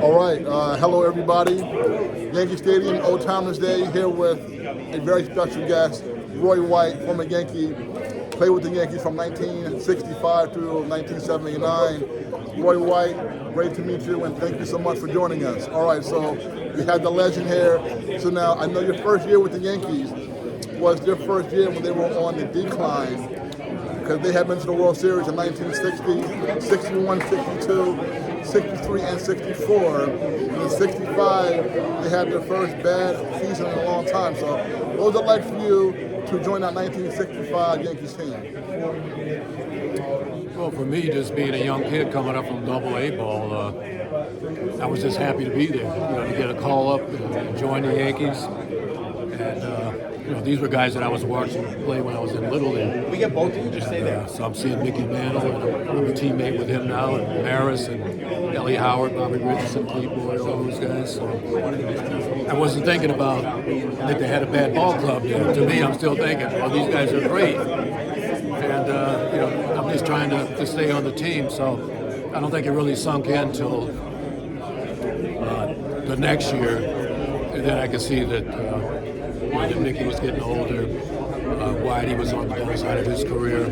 All right, hello everybody. Yankee Stadium, Old Timers Day, here with a very special guest, Roy White, former Yankee, played with the Yankees from 1965 through 1979. Roy White, great to meet you, and thank you so much for joining us. All right, so we have the legend here. So now, I know your first year with the Yankees was their first year when they were on the decline, because they had been to the World Series in 1960, 61, 62, 63, and 64. And in 65, they had their first bad season in a long time. So what was it like for you to join that 1965 Yankees team? Well, for me, just being a young kid coming up from Double-A ball, I was just happy to be there. To get a call up and join the Yankees. And these were guys that I was watching play when I was in Little League. We get both of you, just stay there. So I'm seeing Mickey Mantle, and I'm a teammate with him now, and Maris and Ellie Howard, Bobby Richardson, Pete Boyd, all those guys. So I wasn't thinking about that they had a bad ball club there. To me, I'm still thinking, well, these guys are great. And, I'm just trying to stay on the team. So I don't think it really sunk in until the next year. And then I could see that that Mickey was getting older. Whitey was on the downside of his career.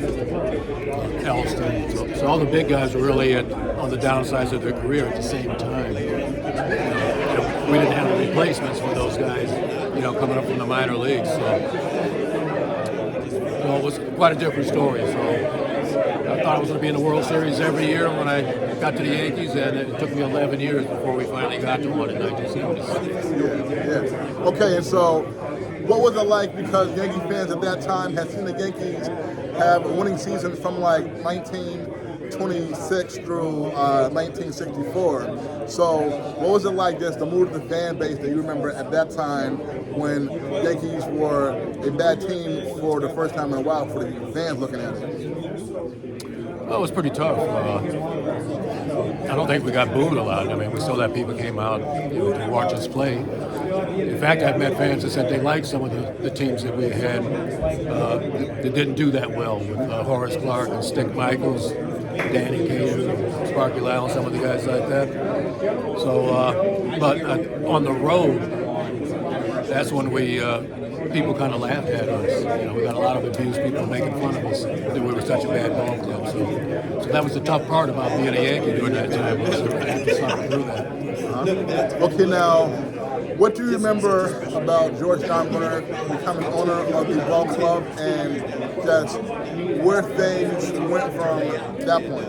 Elston. So all the big guys were really on the downsides of their career at the same time. We didn't have any replacements for those guys, coming up from the minor leagues. So it was quite a different story. So I thought I was going to be in the World Series every year when I got to the Yankees, and it took me 11 years before we finally got to one in 1976. Yeah. Okay, and so what was it like, because Yankee fans at that time had seen the Yankees have a winning season from like 1926 through 1964. So what was it like, just the mood of the fan base that you remember at that time when Yankees were a bad team for the first time in a while for the fans looking at it? Well, it was pretty tough. I don't think we got booed a lot. I mean, we saw that people came out to watch us play. In fact, I've met fans that said they liked some of the teams that we had that didn't do that well, with Horace Clark and Stick Michaels, Danny Cater, Sparky Lyle, some of the guys like that. So, but on the road, that's when people kind of laughed at us. We got a lot of abuse, people making fun of us that we were such a bad ball club. So that was the tough part about being a Yankee during that time, was to have to suffer through that. Okay, now, what do you remember about George Steinbrenner becoming owner of the ball club, and just where things went from that point?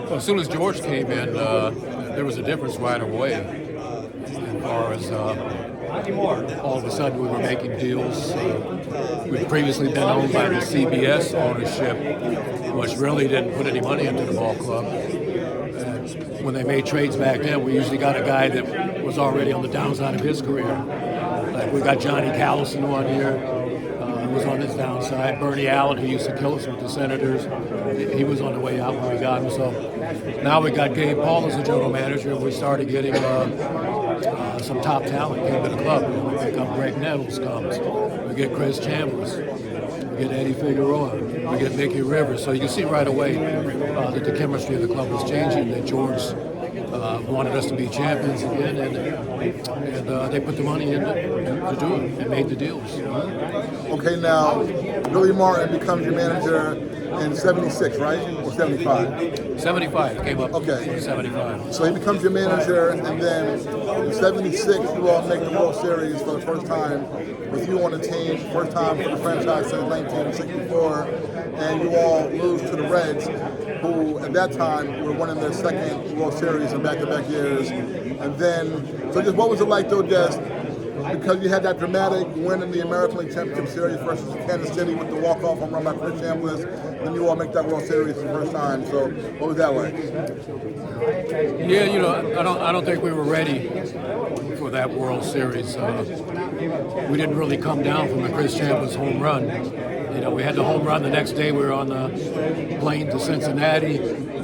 Well, as soon as George came in, there was a difference right away. As far as all of a sudden we were making deals. We'd previously been owned by the CBS ownership, which really didn't put any money into the ball club. When they made trades back then, we usually got a guy that was already on the downside of his career. Like we got Johnny Callison one year, who was on his downside. Bernie Allen, who used to kill us with the Senators, he was on the way out when we got him. So now we got Gabe Paul as the general manager, and we started getting some top talent came to the club. We pick up Greg Nettles comes. We get Chris Chambliss. We get Eddie Figueroa. We get Mickey Rivers. So you can see right away that the chemistry of the club was changing, that George wanted us to be champions again, and they put the money in to do it and made the deals. Okay, now, Billy Martin becomes your manager in 76, right? Or 75? 75 came up. Okay. 75. So he becomes your manager, and then in 76, you all make the World Series for the first time with you on the team, first time for the franchise since 1964, and you all lose to the Reds, who at that time were winning their second World Series in back-to-back years. And then, so just what was it like, though, just because you had that dramatic win in the American League Championship Series versus Kansas City with the walk-off home run by Chris Chambliss, then you all make that World Series for the first time. So what was that like? Yeah, I don't think we were ready for that World Series. We didn't really come down from the Chris Chambliss home run. We had the home run the next day. We were on the plane to Cincinnati.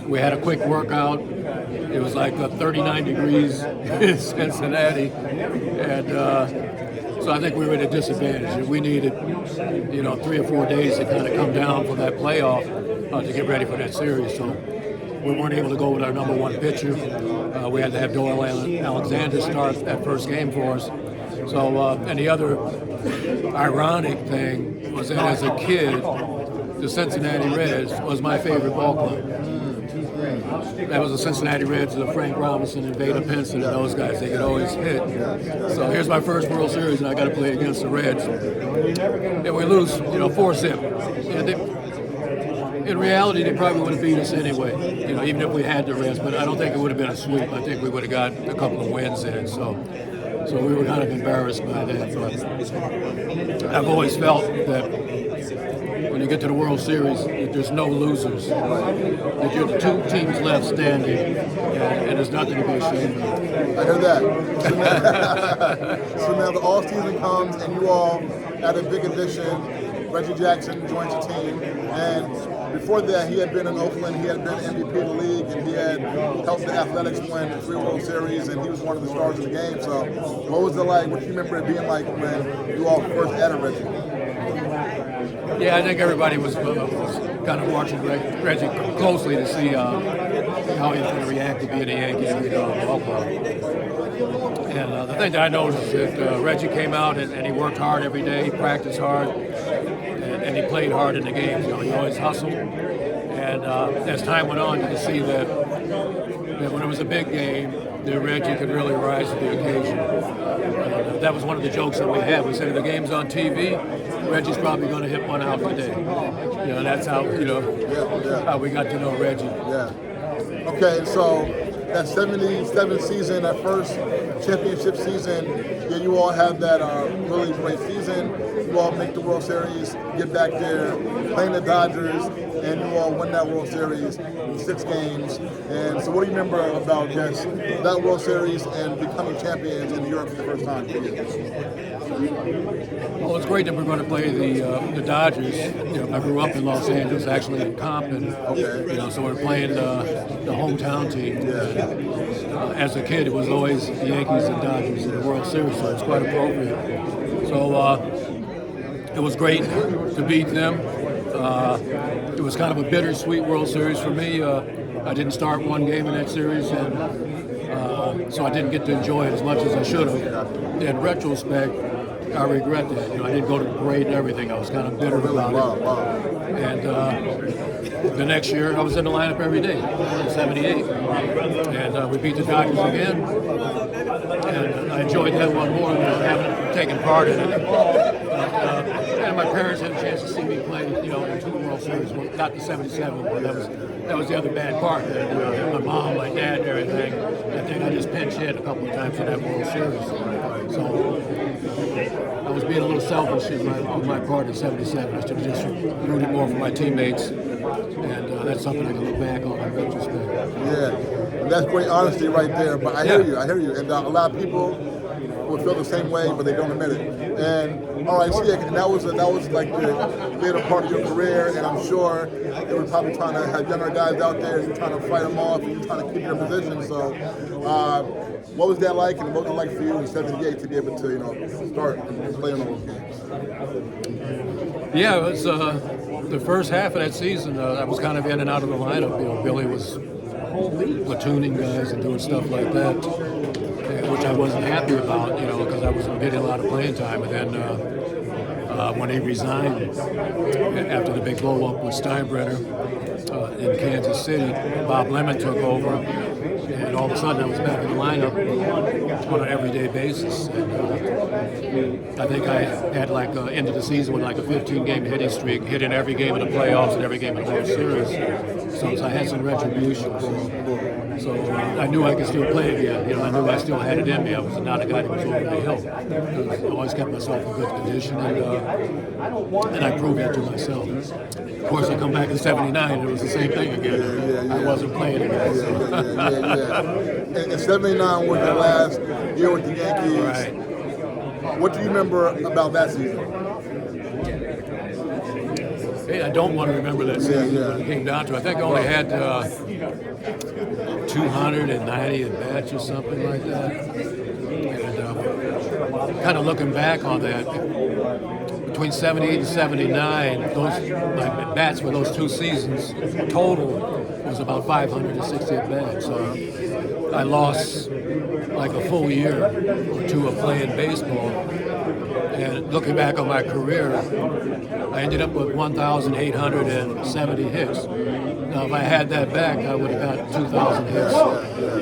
We had a quick workout. It was like 39 degrees in Cincinnati, and so I think we were at a disadvantage. We needed, 3 or 4 days to kind of come down for that playoff to get ready for that series. So we weren't able to go with our number one pitcher. We had to have Doyle Alexander start that first game for us. So, and the other ironic thing was that as a kid, the Cincinnati Reds was my favorite ball club. That was the Cincinnati Reds of Frank Robinson and Vada Pinson and those guys. They could always hit. So here's my first World Series, and I got to play against the Reds. And we lose, 4-zip. In reality, they probably would have beat us anyway, even if we had the Reds. But I don't think it would have been a sweep. I think we would have got a couple of wins in. So we were kind of embarrassed by that. But I've always felt that when you get to the World Series, there's no losers. That you're the two teams left standing, and there's nothing to be ashamed of. I heard that. So now the all season comes, and you all had a big addition. Reggie Jackson joins the team, and before that, he had been in Oakland. He had been MVP of the league, and he had helped the Athletics win 3 World Series, and he was one of the stars of the game. So, what was it like? What do you remember it being like when you all first added Reggie? Yeah, I think everybody was kind of watching Reggie closely to see how he was going to react to being a Yankee ball club. And the thing that I noticed is that Reggie came out and he worked hard every day. He practiced hard, and he played hard in the games. He always hustled. And as time went on, you could see that when it was a big game, that Reggie could really rise to the occasion. That was one of the jokes that we had. We said if the game's on TV, Reggie's probably going to hit one out today. That's how how we got to know Reggie. Yeah. Okay, so that 77 season, that first championship season, you all had that really great season. You all make the World Series, get back there, playing the Dodgers, and you all win that World Series in 6 games. And so what do you remember about just that World Series and becoming champions in Europe for the first time? Well, it's great that we're going to play the Dodgers. I grew up in Los Angeles, actually in Compton. Okay. So we're playing the hometown team. Yeah. As a kid, it was always the Yankees and Dodgers in the World Series, so it's quite appropriate. So it was great to beat them. It was kind of a bittersweet World Series for me. I didn't start one game in that series, and so I didn't get to enjoy it as much as I should have. In retrospect, I regret that. I didn't go to the parade and everything. I was kind of bitter about it. Wow. And the next year, I was in the lineup every day, in '78. And we beat the Dodgers again. And I enjoyed that one more than having taken part in it. And my parents had a chance to see me play, in 2 World Series. Well, not the '77, but that was the other bad part. My mom, my dad, and everything. I think I just pinch hit a couple of times in that World Series. So I was being a little selfish in my part in '77. I should have just rooted more for my teammates, and that's something I can look back on in retrospect. Yeah, that's great honesty right there. But I hear you, and a lot of people will feel the same way, but they don't admit it. And all right, so and that was like the later part of your career, and I'm sure they were probably trying to have younger guys out there, you're trying to fight them off, and you're trying to keep your position. So, what was that like, and what was it like for you in '78 to be able to, start playing those games? Yeah, it was the first half of that season. I was kind of in and out of the lineup. Billy was platooning guys and doing stuff like that, which I wasn't happy about, because I wasn't getting a lot of playing time. And then when he resigned after the big blow-up with Steinbrenner in Kansas City, Bob Lemon took over, and all of a sudden I was back in the lineup on an everyday basis. And I think I had end of the season with a 15-game hitting streak, hitting every game in the playoffs and every game in the World Series. So I had some retribution. So I knew I could still play again. I knew I still had it in me. I was not a guy that was over the hill. I always kept myself in good condition, and I proved that to myself. Of course, I come back in '79, and it was the same thing again. I wasn't playing again. And '79 was your last year with the Yankees. Right. What do you remember about that season? Hey, I don't want to remember that season when it came down to it. I think I only had 290 at bats or something like that. And kind of looking back on that, between '78 and '79, my bats for those 2 seasons total was about 560 at bats. I lost like a full year or two of playing baseball. And looking back on my career, I ended up with 1,870 hits. Now, if I had that back, I would have got 2,000 hits,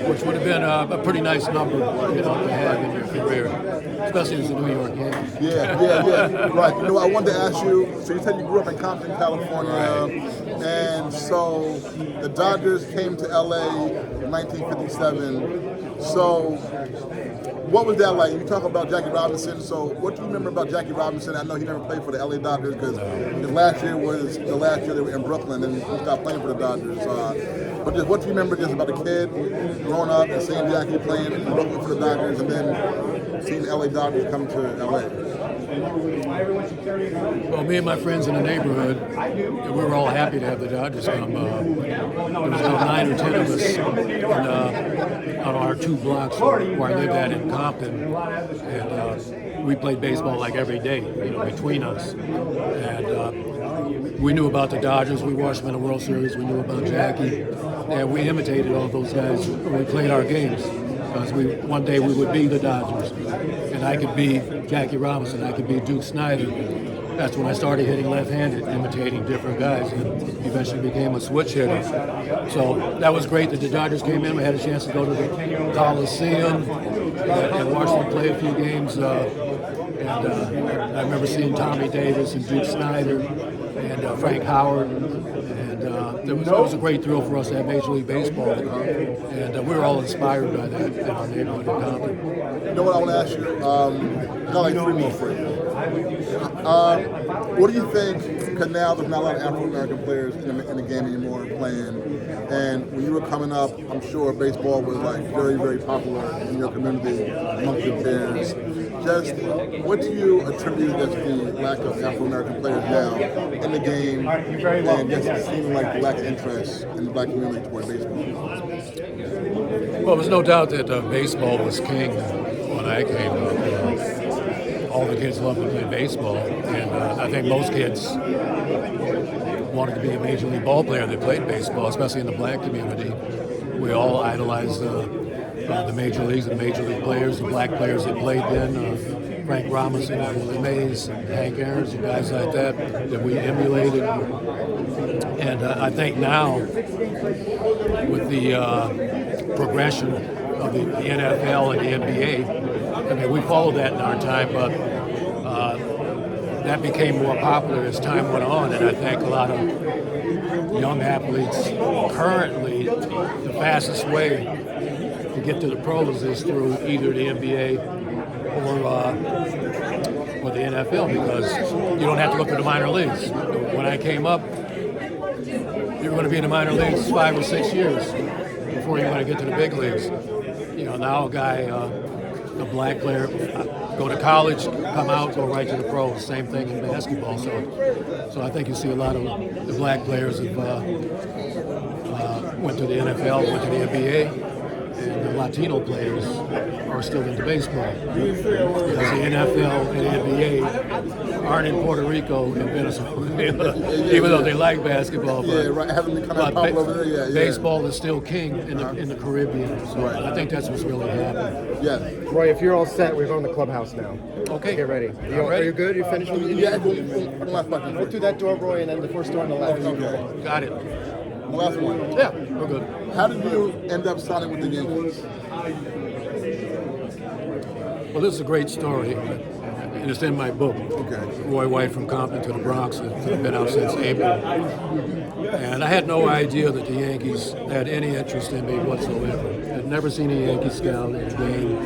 which would have been a pretty nice number, to have in your career, especially as a New York Yankee. Yeah. Right. I wanted to ask you. So you said you grew up in Compton, California, and so the Dodgers came to LA in 1957. So what was that like? You talk about Jackie Robinson. So what do you remember about Jackie Robinson? I know he never played for the LA Dodgers because last year was the last year they were in Brooklyn and he stopped playing for the Dodgers. But just what do you remember just about the kid growing up and seeing Jackie playing in Brooklyn for the Dodgers and then seeing the LA Dodgers come to LA? Well, me and my friends in the neighborhood, we were all happy to have the Dodgers come. There was about 9 or 10 of us on our 2 blocks where I lived at in Compton, and we played baseball like every day, between us. And we knew about the Dodgers. We watched them in the World Series. We knew about Jackie, and we imitated all those guys when we played our games. Because one day we would be the Dodgers, and I could be Jackie Robinson, I could be Duke Snyder. That's when I started hitting left-handed, imitating different guys, and eventually became a switch hitter. So that was great that the Dodgers came in. We had a chance to go to the Coliseum and watch them play a few games. And I remember seeing Tommy Davis and Duke Snyder and Frank Howard. It was a great thrill for us to have Major League Baseball, and we were all inspired by that in our neighborhood in Compton. You know what I want to ask you? I got like 3 more for you. What do you think, because now there's not a lot of Afro-American players in the game anymore playing, and when you were coming up, I'm sure baseball was like very, very popular in your community amongst your peers. Just what do you attribute as the lack of Afro-American players now in the game and just seeming like lack of interest in the black community toward baseball? Well, there's no doubt that baseball was king when I came up. All the kids loved to play baseball, and I think most kids wanted to be a major league ball player that played baseball, especially in the black community. We all idolized the major leagues, the major league players, the black players that played then, Frank Robinson, Willie Mays, Hank Aaron's, and guys like that we emulated. And I think now, with the progression of the NFL and the NBA, I mean, we followed that in our time, but that became more popular as time went on, and I think a lot of young athletes currently, the fastest way to get to the pros is through either the NBA or the NFL, because you don't have to look at the minor leagues. When I came up, you were going to be in the minor leagues 5 or 6 years before you're going to get to the big leagues. Now a guy, a black player, go to college, come out, go right to the pros. Same thing in basketball. So I think you see a lot of the black players have went to the NFL, went to the NBA. And the Latino players are still into baseball. Because the NFL and the NBA aren't in Puerto Rico and Venezuela, even though they like basketball. But, haven't become popular over there. Baseball is still king in the Caribbean. So I think that's what's really happening. Yeah. Roy, if you're all set, we're going to the clubhouse now. Okay. Get ready. Are you good? You finished with your Yeah, go through that door, Roy, and then the first door on the left. Okay. Got it. The last one. Yeah, we're good. How did you end up signing with the Yankees? Well, this is a great story, and it's in my book. Okay. Roy White from Compton to the Bronx. It's been out since April. And I had no idea that the Yankees had any interest in me whatsoever. I'd never seen a Yankee scout in a game,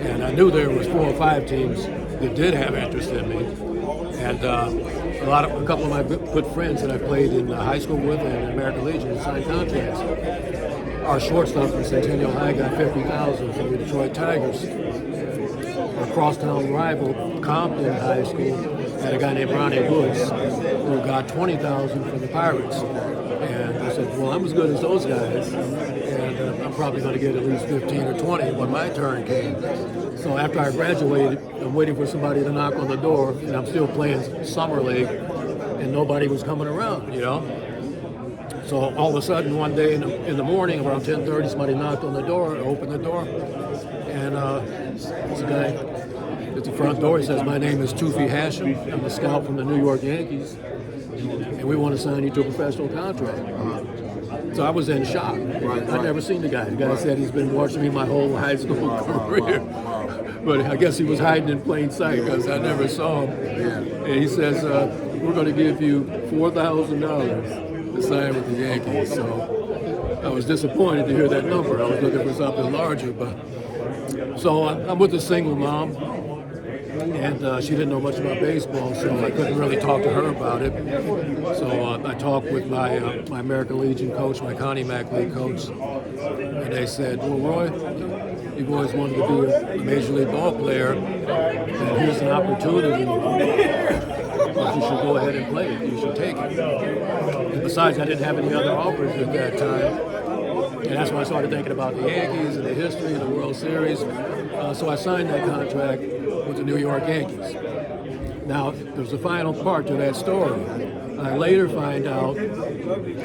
and I knew there was 4 or 5 teams that did have interest in me. And a couple of my good friends that I played in high school with and in American Legion signed contracts. Our shortstop from Centennial High got $50,000 from the Detroit Tigers. Our crosstown rival, Compton High School, had a guy named Ronnie Woods who got $20,000 from the Pirates. And I said, well, I'm as good as those guys, and I'm probably going to get at least 15 or 20 when my turn came. So after I graduated, I'm waiting for somebody to knock on the door, and I'm still playing summer league, and nobody was coming around, So all of a sudden, one day in the morning, around 10:30, somebody knocked on the door, opened the door, and this guy at the front door, he says, "My name is Tufi Hashem. I'm a scout from the New York Yankees, and we want to sign you to a professional contract." So I was in shock. I'd never seen the guy. The guy said he's been watching me my whole high school career. But I guess he was hiding in plain sight because I never saw him. And he says, "We're going to give you $4,000 to sign with the Yankees." So I was disappointed to hear that number. I was looking for something larger. But so I'm with a single mom, and she didn't know much about baseball, so I couldn't really talk to her about it. So I talked with my American Legion coach, my Connie Mack League coach, and they said, "Well, Roy, you've always wanted to be a Major League ball player, and here's an opportunity. But you should go ahead and play it. You should take it." And besides, I didn't have any other offers at that time. And that's when I started thinking about the Yankees and the history of the World Series. So I signed that contract with the New York Yankees. Now, there's a final part to that story. I later find out,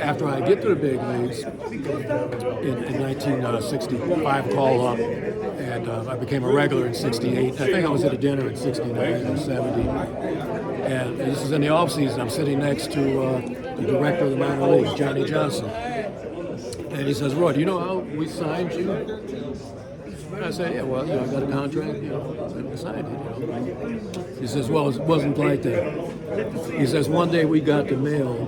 after I get to the big leagues, in 1965 call up, and I became a regular in 68. I think I was at a dinner in 69 or 70. And this is in the offseason. I'm sitting next to the director of the minor leagues, Johnny Johnson. And he says, "Roy, do you know how we signed you?" And I said, "Yeah, well, I got a contract, and we signed it, He says, "Well, it wasn't like that." He says, "One day we got the mail,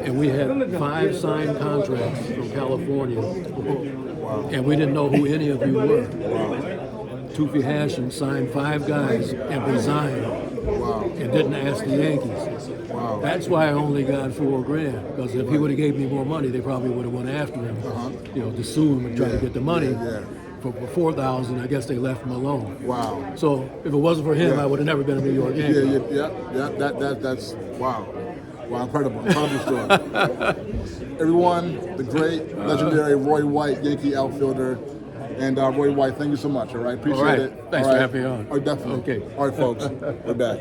and we had 5 signed contracts from California, and we didn't know who any of you were. Tufi Hashem signed 5 guys and resigned, and didn't ask the Yankees. That's why I only got $4,000, because if he would have gave me more money, they probably would have went after him, to sue him and try to get the money. For $4,000, I guess they left him alone." Wow. So if it wasn't for him, I would have never been a New York Yankee. That's wow. Wow, incredible story. Everyone, the great, legendary Roy White, Yankee outfielder. And Roy White, thank you so much, all right? Appreciate it. Thanks for having me on. Oh, definitely. Okay. All right, folks, we're back.